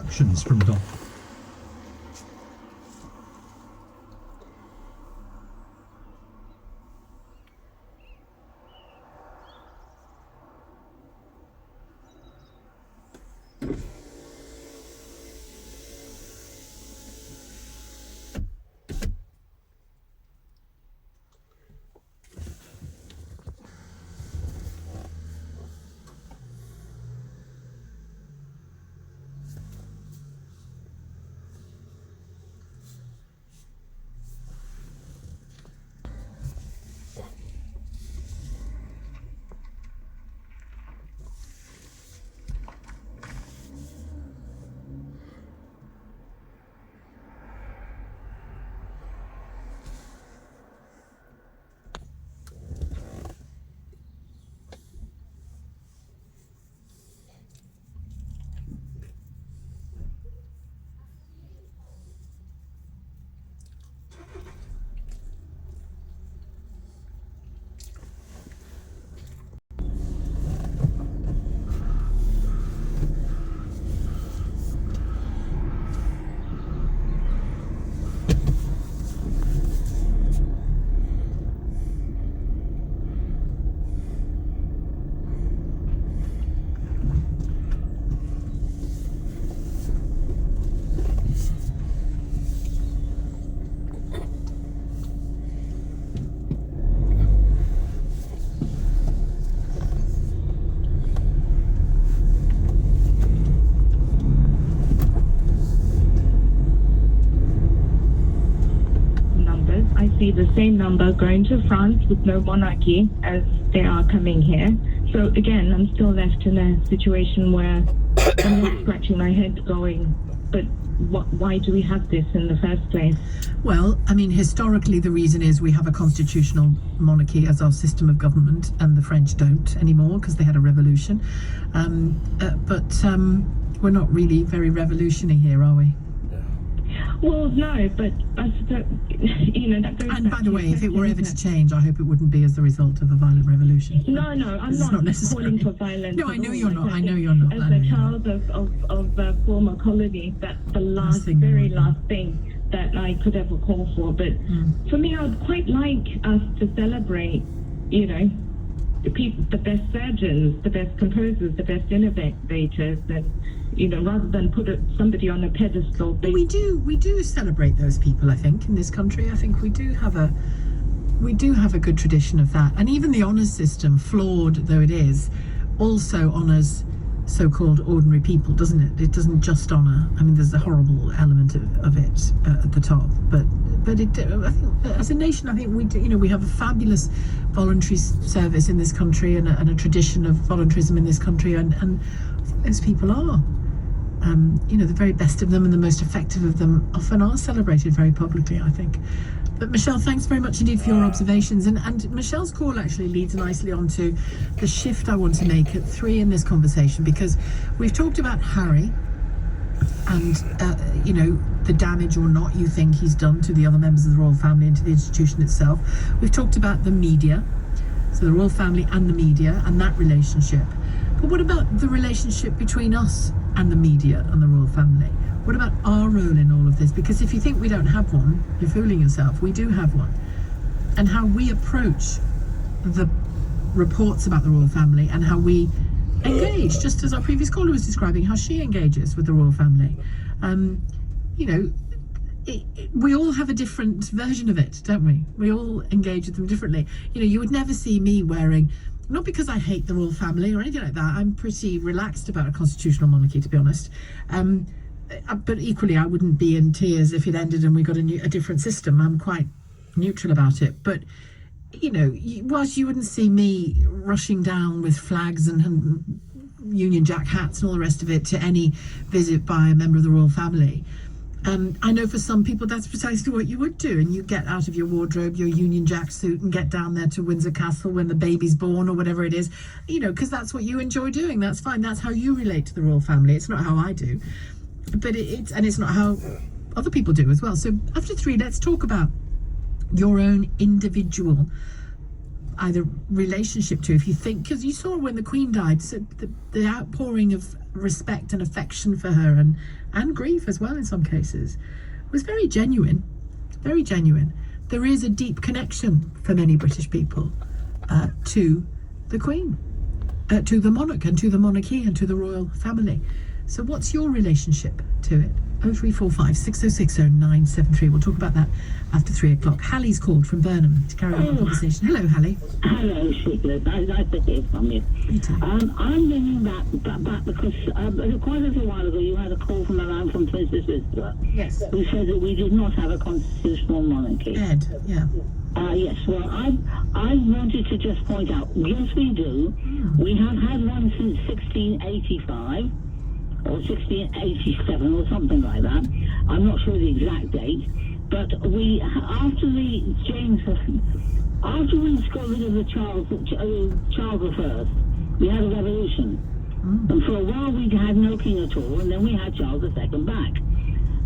instructions from Don. See the same number going to France with no monarchy as they are coming here. So again, I'm still left in a situation where I'm just scratching my head going, but why do we have this in the first place? Well, I mean, historically, the reason is we have a constitutional monarchy as our system of government, and the French don't anymore because they had a revolution. But we're not really very revolutionary here, are we? Well, no, but I suppose, that goes. And by the way, if it were ever to change, I hope it wouldn't be as the result of a violent revolution. No, I'm not calling for violence. No, I know you're not. I know you're not. As a child of former colonies, that's the very last thing that I could ever call for. But for me, I would quite like us to celebrate, the best surgeons, the best composers, the best innovators, and rather than put somebody on a pedestal. We do celebrate those people. I think in this country, I think we do have a good tradition of that, and even the honours system, flawed though it is, also honours so-called ordinary people, doesn't it? It doesn't just honour. I mean, there's a horrible element of it at the top, but it. I think as a nation, I think we do, we have a fabulous voluntary service in this country, and a tradition of voluntarism in this country, and I think those people are. The very best of them and the most effective of them often are celebrated very publicly, I think. But Michelle, thanks very much indeed for your observations. And Michelle's call actually leads nicely onto the shift I want to make at 3 in this conversation, because we've talked about Harry and, the damage or not you think he's done to the other members of the royal family and to the institution itself. We've talked about the media, so the royal family and the media and that relationship. But what about the relationship between us and the media and the royal family? What about our role in all of this? Because if you think we don't have one, you're fooling yourself. We do have one. And how we approach the reports about the royal family and how we engage, just as our previous caller was describing how she engages with the royal family. We all have a different version of it, don't we? We all engage with them differently. You would never see me wearing, not because I hate the royal family or anything like that. I'm pretty relaxed about a constitutional monarchy, to be honest. But equally, I wouldn't be in tears if it ended and we got a different system. I'm quite neutral about it. But, whilst you wouldn't see me rushing down with flags and Union Jack hats and all the rest of it to any visit by a member of the royal family, I know for some people that's precisely what you would do, and you get out of your wardrobe your Union Jack suit and get down there to Windsor Castle when the baby's born or whatever it is, because that's what you enjoy doing. That's fine. That's how you relate to the royal family. It's not how I do, but it's not how other people do as well. So after 3, let's talk about your own individual either relationship to, if you think, because you saw when the Queen died, so the outpouring of respect and affection for her, and grief as well in some cases, was very genuine, very genuine. There is a deep connection for many British people to the Queen, to the monarch and to the monarchy and to the royal family. So what's your relationship to it? 0345 6060 973. We'll talk about that after 3 o'clock. Hallie's called from Burnham to carry on the conversation. Hello, Hallie. Hello, Shigley. Nice to hear from you. You too. I'm ringing back because quite a little while ago you had a call from a man from Princess Elizabeth Yes. who said that we did not have a constitutional monarchy. Ed, yeah. Yes, well, I wanted to just point out, yes, we do. We have had one since 1685. Or 1687 or something like that. I'm not sure the exact date, but after we got rid of the Charles I, we had a revolution, and for a while we had no king at all, and then we had Charles II back,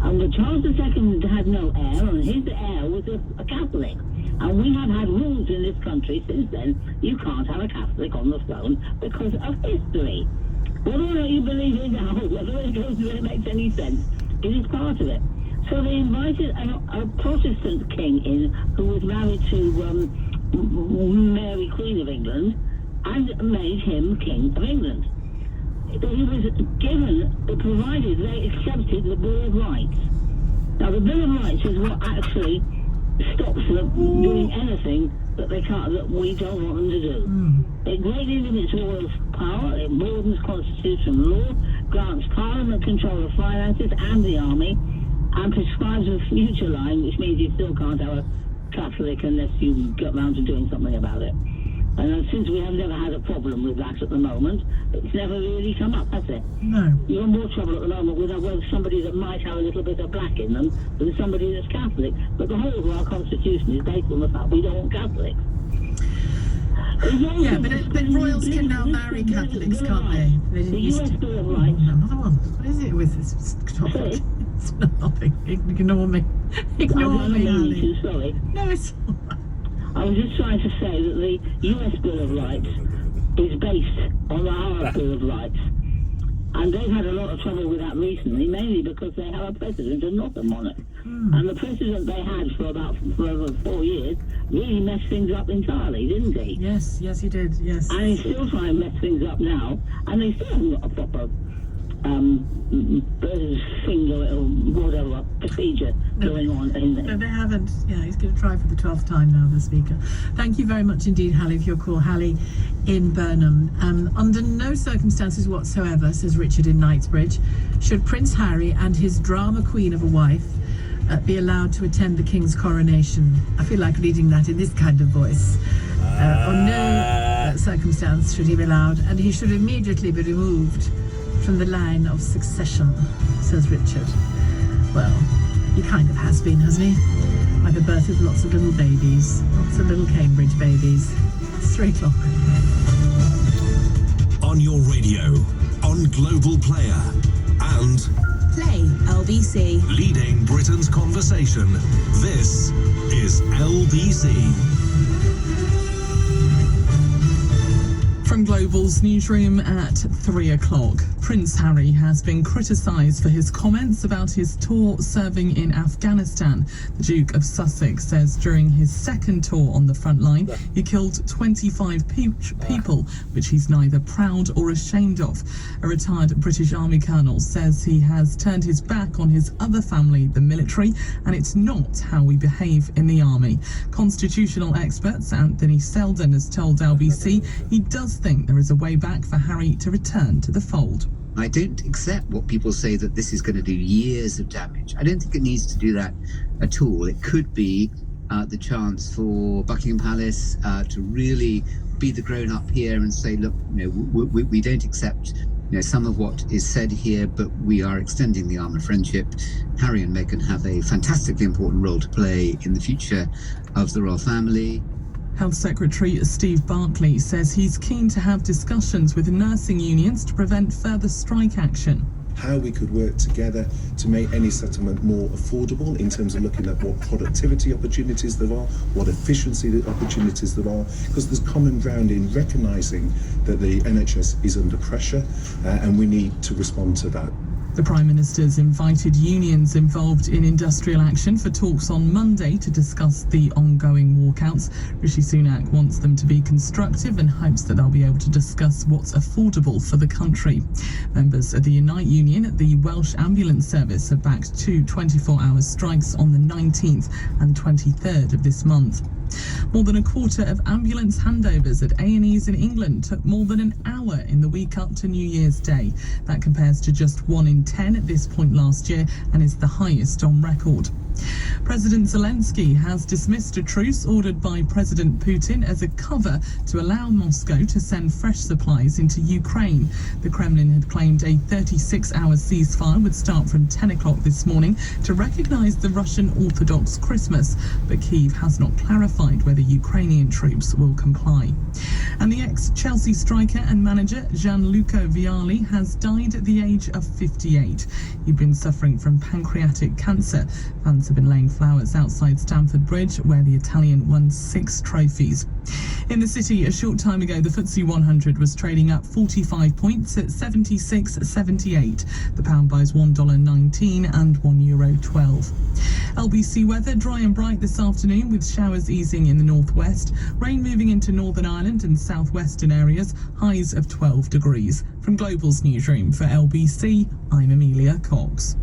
and the Charles II had no heir, and his heir was a Catholic, and we have had rules in this country since then. You can't have a Catholic on the throne because of history. Whether or not you believe it now, whether it makes any sense, it is part of it. So they invited a Protestant king in who was married to Mary, Queen of England, and made him King of England. He was provided they accepted the Bill of Rights. Now the Bill of Rights is what actually stops them doing anything that they can't, that we don't want them to do. It greatly limits royal power, it broadens constitutional law, grants Parliament control of finances and the army, and prescribes a future line, which means you still can't have a Catholic unless you get round to doing something about it. And since we have never had a problem with that at the moment, it's never really come up, has it? No. You're in more trouble at the moment with somebody that might have a little bit of black in them than somebody that's Catholic. But the whole of our constitution is based on the fact we don't want Catholics. Yeah, but royals can now marry Catholics, can't they? They didn't used to. Bill of Rights. Another one. What is it with this topic? It's nothing. Ignore me. Ignore me, Ali. Sorry. No, it's all right. I was just trying to say that the US Bill of Rights is based on our Bill of Rights. And they've had a lot of trouble with that recently, mainly because they have a president and not a monarch. And the president they had for over 4 years really messed things up entirely, didn't he? Yes, he did, yes. And he's still trying to mess things up now, and they still haven't got a proper procedure going on in there. No, they haven't. Yeah, he's going to try for the 12th time now, the Speaker. Thank you very much indeed, Hallie, for your call. Hallie in Burnham. Under no circumstances whatsoever, says Richard in Knightsbridge, should Prince Harry and his drama queen of a wife be allowed to attend the King's coronation. I feel like reading that in this kind of voice. On no circumstance should he be allowed, and he should immediately be removed from the line of succession, says Richard. Well, he kind of has been, hasn't he? By the birth of lots of little babies, lots of little Cambridge babies. It's 3 o'clock. On your radio, on Global Player, and Play LBC. leading Britain's conversation. This is LBC. From Global's newsroom at 3 o'clock, Prince Harry has been criticised for his comments about his tour serving in Afghanistan. The Duke of Sussex says during his second tour on the front line, he killed 25 people, which he's neither proud or ashamed of. A retired British Army colonel says he has turned his back on his other family, the military, and it's not how we behave in the army. Constitutional experts Anthony Selden has told LBC he does think there is a way back for Harry to return to the fold. I don't accept what people say that this is going to do years of damage. I don't think it needs to do that at all. It could be the chance for Buckingham Palace to really be the grown-up here and say, look, we don't accept some of what is said here, but we are extending the arm of friendship. Harry and Meghan have a fantastically important role to play in the future of the royal family. Health Secretary Steve Barclay says he's keen to have discussions with nursing unions to prevent further strike action. how we could work together to make any settlement more affordable in terms of looking at what productivity opportunities there are, what efficiency opportunities there are, because there's common ground in recognising that the NHS is under pressure and we need to respond to that. The Prime Minister's invited unions involved in industrial action for talks on Monday to discuss the ongoing walkouts. Rishi Sunak wants them to be constructive and hopes that they'll be able to discuss what's affordable for the country. Members of the Unite Union, the Welsh Ambulance Service, have backed 2 24-hour strikes on the 19th and 23rd of this month. More than a quarter of ambulance handovers at A&Es in England took more than an hour in the week up to New Year's Day. That compares to just 1 in 10 at this point last year and is the highest on record. President Zelensky has dismissed a truce ordered by President Putin as a cover to allow Moscow to send fresh supplies into Ukraine. The Kremlin had claimed a 36-hour ceasefire would start from 10 o'clock this morning to recognise the Russian Orthodox Christmas, but Kyiv has not clarified whether Ukrainian troops will comply. And the ex-Chelsea striker and manager Gianluca Vialli has died at the age of 58. He'd been suffering from pancreatic cancer. Fans have been laying flowers outside Stamford Bridge, where the Italian won 6 trophies. In the city, a short time ago, the FTSE 100 was trading up 45 points at 76.78. The pound buys $1.19 and €1.12. LBC weather, dry and bright this afternoon with showers easing in the northwest, rain moving into Northern Ireland and southwestern areas, highs of 12 degrees. From Global's newsroom for LBC, I'm Amelia Cox.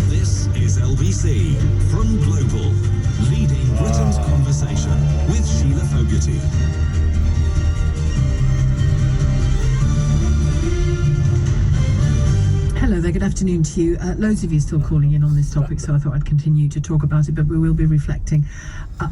This is LBC from Global, leading Britain's conversation with Sheila Fogarty. Hello there, good afternoon to you. Loads of you still calling in on this topic, so I thought I'd continue to talk about it, but we will be reflecting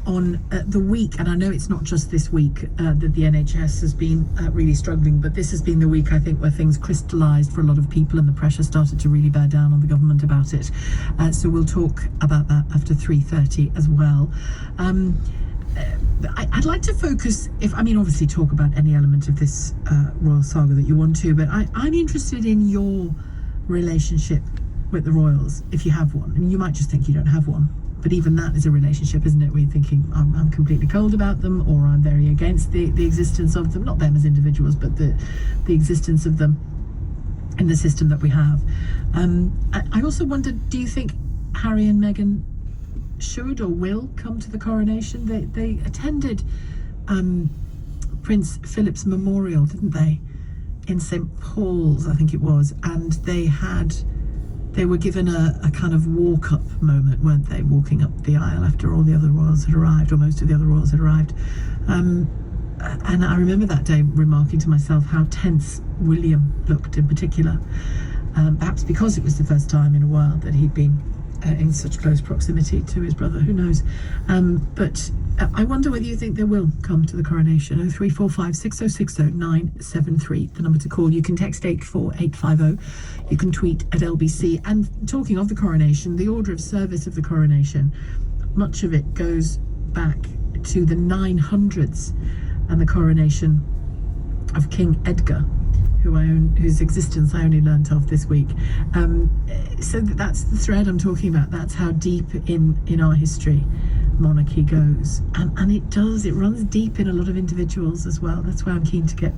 on the week, and I know it's not just this week that the NHS has been really struggling, but this has been the week, I think, where things crystallised for a lot of people and the pressure started to really bear down on the government about it. So we'll talk about that after 3:30 as well. I'd like to focus, obviously talk about any element of this royal saga that you want to, but I'm interested in your relationship with the royals, if you have one. I mean, you might just think you don't have one, but even that is a relationship, isn't it? Where you're thinking, I'm completely cold about them, or I'm very against the existence of them, not them as individuals, but the existence of them in the system that we have. I also wondered, do you think Harry and Meghan should or will come to the coronation? They attended Prince Philip's memorial, didn't they, in St. Paul's, I think it was, and they were given a kind of walk-up moment, weren't they, walking up the aisle after all the other royals had arrived, or most of the other royals had arrived. And I remember that day remarking to myself how tense William looked in particular, perhaps because it was the first time in a while that he'd been in such close proximity to his brother, who knows. But I wonder whether you think they will come to the coronation. 0345 6060 973, the number to call. You can text 84850. You can tweet at LBC. And talking of the coronation, the order of service of the coronation, much of it goes back to the 900s and the coronation of King Edgar, whose existence I only learnt of this week. So that's the thread I'm talking about. That's how deep in our history monarchy goes, and it runs deep in a lot of individuals as well. That's why I'm keen to get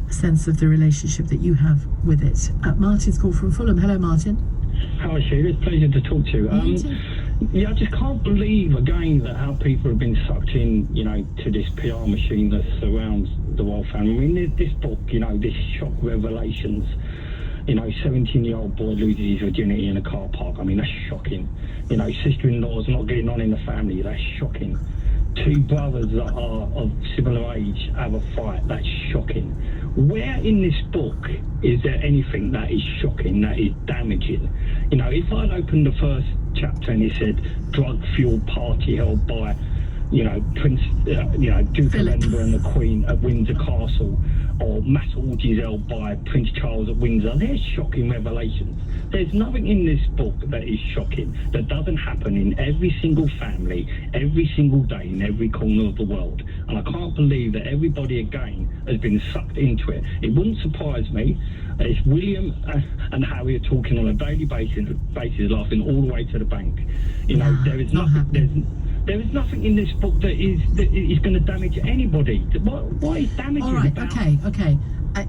a sense of the relationship that you have with it. Martin's called from Fulham. Hello, Martin. Hi, Sheila. It's a pleasure to talk to you. Yeah, I just can't believe again that how people have been sucked in, to this PR machine that surrounds the royal family. I mean, this book, this shock revelations, 17-year-old boy loses his virginity in a car park. I mean, that's shocking. Sister-in-law's not getting on in the family. That's shocking. 2 brothers that are of similar age have a fight. That's shocking. Where in this book is there anything that is shocking, that is damaging? If I'd opened the first chapter and it said drug-fueled party held by, Prince, Duke of Edinburgh and the Queen at Windsor Castle, or mass orgies held by Prince Charles at Windsor. They're shocking revelations. There's nothing in this book that is shocking that doesn't happen in every single family, every single day, in every corner of the world. And I can't believe that everybody again has been sucked into it. It wouldn't surprise me if William and Harry are talking on a daily basis, laughing all the way to the bank. You know, there is nothing. There is nothing in this book that is going to damage anybody. What is damaging? All right, about? okay.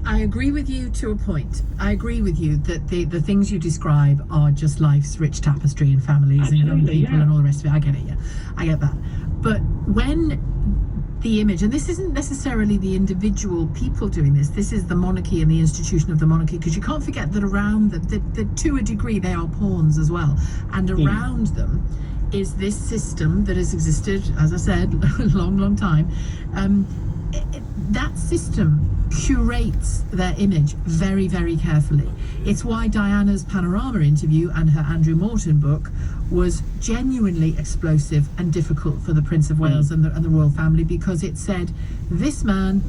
I agree with you to a point. I agree with you that the things you describe are just life's rich tapestry and families and young people and all the rest of it. I get it, yeah. I get that. But when the image, and this isn't necessarily the individual people doing this is the monarchy and the institution of the monarchy, because you can't forget that around them, that to a degree they are pawns as well, and around them is this system that has existed, as I said, a long time. That system curates their image very, very carefully. It's why Diana's Panorama interview and her Andrew Morton book was genuinely explosive and difficult for the Prince of Wales and the royal family, because it said, this man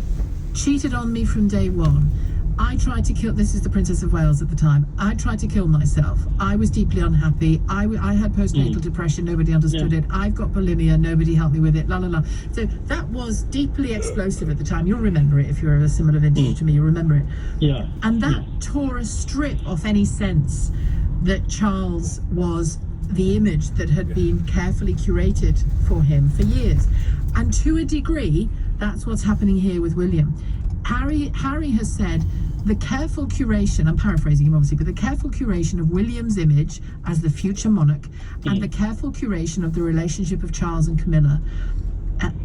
cheated on me from day one. I tried to kill, this is the Princess of Wales at the time, I tried to kill myself. I was deeply unhappy. I had postnatal depression, nobody understood it. I've got bulimia, nobody helped me with it, la la la. So that was deeply explosive at the time. You'll remember it if you're of a similar vintage to me, you'll remember it. Yeah. And that tore a strip off any sense that Charles was the image that had been carefully curated for him for years. And to a degree, that's what's happening here with William. Harry has said the careful curation, I'm paraphrasing him obviously, but the careful curation of William's image as the future monarch and the careful curation of the relationship of Charles and Camilla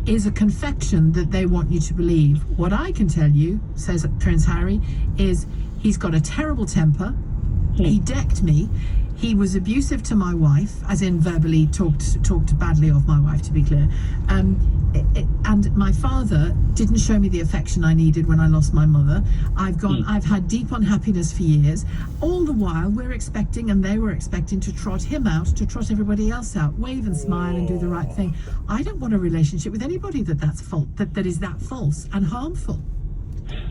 is a confection that they want you to believe. What I can tell you, says Prince Harry, is he's got a terrible temper. He decked me. He was abusive to my wife, as in verbally talked badly of my wife, to be clear. And my father didn't show me the affection I needed when I lost my mother. I've had deep unhappiness for years. All the while we're expecting, and they were expecting, to trot him out, to trot everybody else out, wave and smile and do the right thing. I don't want a relationship with anybody that is that false and harmful.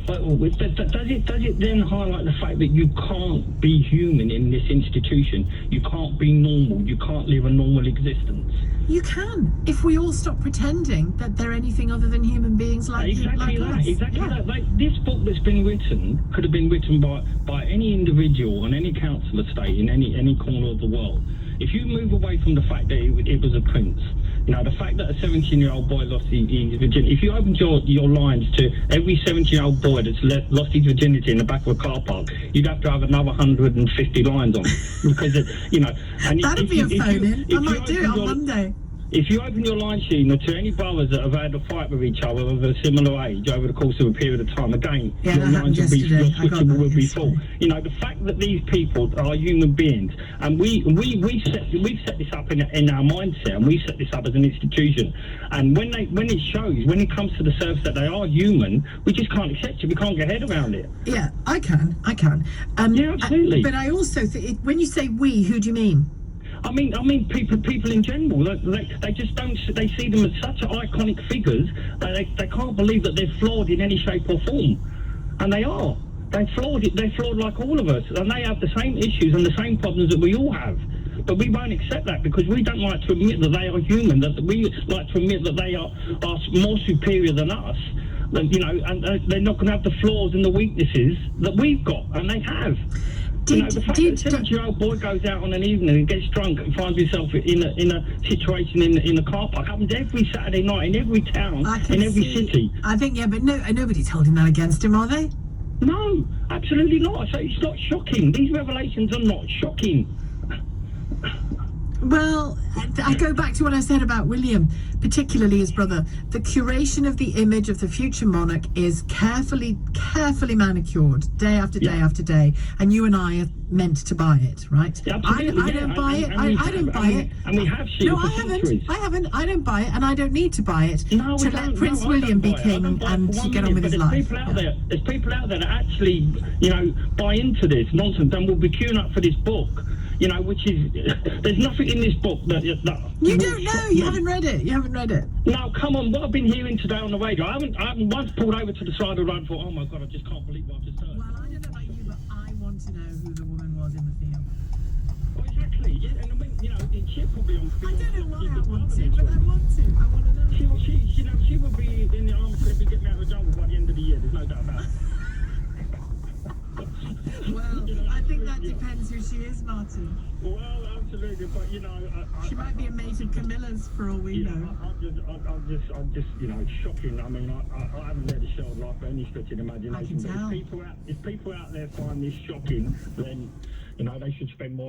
But does it then highlight the fact that you can't be human in this institution? You can't be normal. You can't live a normal existence. You can, if we all stop pretending that they're anything other than human beings like us. Exactly that. Like, this book that's been written could have been written by any individual on any council estate in any corner of the world. If you move away from the fact that it was a prince, you know, the fact that a 17-year-old boy lost his virginity, if you opened your lines to every 17-year-old boy that's lost his virginity in the back of a car park, you'd have to have another 150 lines on. Because, you know... And that'd be a phone-in. I might do it on Monday. If you open your line sheet to any brothers that have had a fight with each other of a similar age over the course of a period of time, again, your lines will be full. You know, the fact that these people are human beings, and we've set this up in our mindset, and we set this up as an institution. And when it shows, when it comes to the surface that they are human, we just can't accept it. We can't get our head around it. Yeah, I can. Yeah, absolutely. But I also think, when you say we, who do you mean? I mean people in general. They just don't. They see them as such iconic figures that they can't believe that they're flawed in any shape or form, and they are. They're flawed like all of us, and they have the same issues and the same problems that we all have. But we won't accept that because we don't like to admit that they are human. That we like to admit that they are more superior than us. You know, and they're not going to have the flaws and the weaknesses that we've got, and they have. You know, the fact that a 17-year-old boy goes out on an evening and gets drunk and finds himself in a situation in a car park happens every Saturday night in every town, in every city. I think, but nobody's holding that against him, are they? No, absolutely not. So it's not shocking. These revelations are not shocking. Well, I go back to what I said about William, particularly his brother. The curation of the image of the future monarch is carefully manicured day after day after day, and you and I are meant to buy it, right? Yeah, I don't buy it. I don't buy it. And we have seen I haven't. I don't buy it, and I don't need to buy it to let Prince William be king and to get on with his life. There's people out there that actually, you know, buy into this nonsense and will be queuing up for this book. you know, which is, there's nothing in this book that You don't know. You haven't read it. You haven't read it. No, come on. What I've been hearing today on the radio, I haven't once pulled over to the side of the road and thought, oh my God, I just can't believe what I've just heard. Well, I don't know about you, but I want to know who the woman was in the field. Well, exactly. Yeah, and I mean, you know, she'll probably on. I don't know why I want to, but I want to. I want to know. She will be in the army to be getting out of the jungle by the end of the year. There's no doubt about it. Well, I think that depends who she is, Martin. Well, absolutely, but you know, She might be a mate of Camilla's for all we know. I'm just, you know, shocking. I mean, I haven't read a show of life by any stretch of the imagination. I can tell. But if people out there find this shocking, then, you know, they should spend more